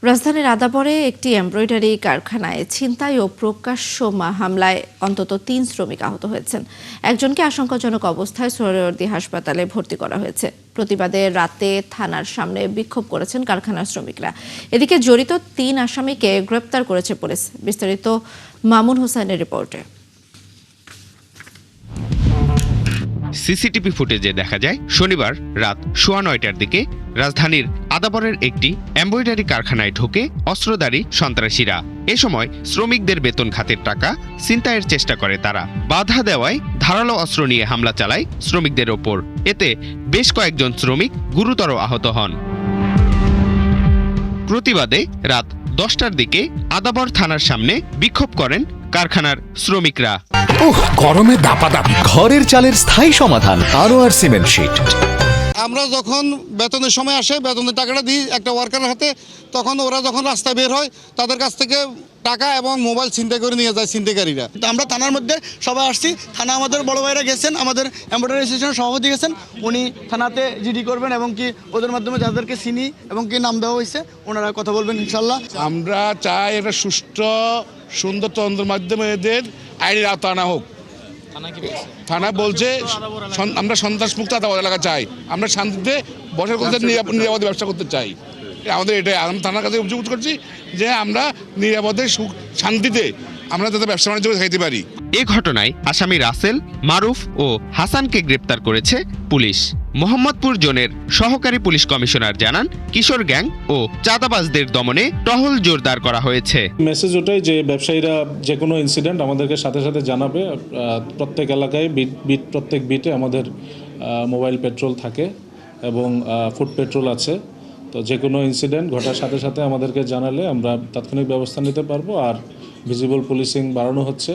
রাজধানীর আদাবরে একটি এমব্রয়ডারি কারখানায় ছিনতাই ও প্রকাশ্য হামলায় অন্তত ৩ শ্রমিক আহত হয়েছেন। একজনকে আশঙ্কাজনক অবস্থায় সোহরাওয়ার্দী হাসপাতালে ভর্তি করা হয়েছে। প্রতিবাদে রাতে থানার সামনে বিক্ষোভ করেছেন কারখানার শ্রমিকরা। এদিকে জড়িত ৩ আসামিকে গ্রেপ্তার করেছে পুলিশ। বিস্তারিত মামুন হোসেনের রিপোর্টে। সিসিটিভি ফুটেজে দেখা যায় শনিবার রাত 9:15টার দিকে রাজধানীর আদাবরের একটি এমব্রয়ডারি কারখানায় ঢোকে অস্ত্রধারী সন্ত্রাসীরা। এ সময় শ্রমিকদের বেতন খাতের টাকা ছিনতাইয়ের চেষ্টা করে তারা। বাধা দেওয়ায় ধারালো অস্ত্র নিয়ে হামলা চালায় শ্রমিকদের ওপর। এতে বেশ কয়েকজন শ্রমিক গুরুতর আহত হন। প্রতিবাদে রাত 10টার দিকে আদাবর থানার সামনে বিক্ষোভ করেন কারখানার শ্রমিকরা। গরমে দাপাদাপি। ঘরের চালের স্থায়ী সমাধান আনোয়ার সিমেন্ট শীট। আমরা যখন বেতনের সময় আসে, বেতনের টাকাটা দিই একটা ওয়ার্কারের হাতে, তখন ওরা যখন রাস্তায় বের হয় তাদের কাছ থেকে টাকা এবং মোবাইল ছিনতাই করে নিয়ে যায় ছিনতাইকারীরা। আমরা থানার মধ্যে সবাই আসছি। থানা আমাদের বড় ভাইরা গেছেন, আমাদের এমব্রয়ডারি অ্যাসোসিয়েশনের সভাপতি গেছেন। উনি থানাতে জিডি করবেন এবং কি ওদের মাধ্যমে যাদেরকে চিনি এবং কি নাম দেওয়া হয়েছে ওনারা কথা বলবেন ইনশাল্লাহ। আমরা চাই একটা সুষ্ঠু সুন্দর তদন্তের মাধ্যমে এদের আইনের আওতা আনা হোক। থানা বলছে আমরা সন্ত্রাসমুক্ত আদালত এলাকা চাই, আমরা শান্তিতে বসে করতে নিরাপদে ব্যবসা করতে চাই। আমাদের এটাই আমরা থানার কাছে অভিযোগ করছি যে আমরা নিরাপদে শান্তিতে আমরা যাতে ব্যবসা বাণিজ্য খাইতে পারি। এ ঘটনায় আসামি রাসেল, মারুফ ও হাসানকে গ্রেপ্তার করেছে পুলিশ। মোহাম্মদপুর জোনের সহকারী পুলিশ কমিশনার জানান, কিশোর গ্যাং ও চাঁদাবাজদের দমনে টহল জোরদার করা হয়েছে। মেসেজ ওটাই যে ব্যবসায়ীরা যে কোনো ইনসিডেন্ট আমাদেরকে সাথে সাথে জানাবে। প্রত্যেক এলাকায় প্রত্যেক বিটে আমাদের মোবাইল পেট্রোল থাকে এবং ফুড পেট্রোল আছে। তো যে কোনো ইনসিডেন্ট ঘটার সাথে সাথে আমাদেরকে জানালে আমরা তাৎক্ষণিক ব্যবস্থা নিতে পারবো। আর ভিজিবল পুলিশিং বাড়ানো হচ্ছে,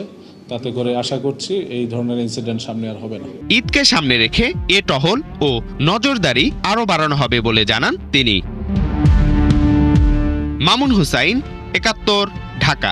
তাতে করে আশা করছি এই ধরনের ইনসিডেন্ট সামনে আর হবে না। ঈদকে সামনে রেখে এ টহল ও নজরদারি আরও বাড়ানো হবে বলে জানান তিনি। মামুন হুসাইন, ৭১, ঢাকা।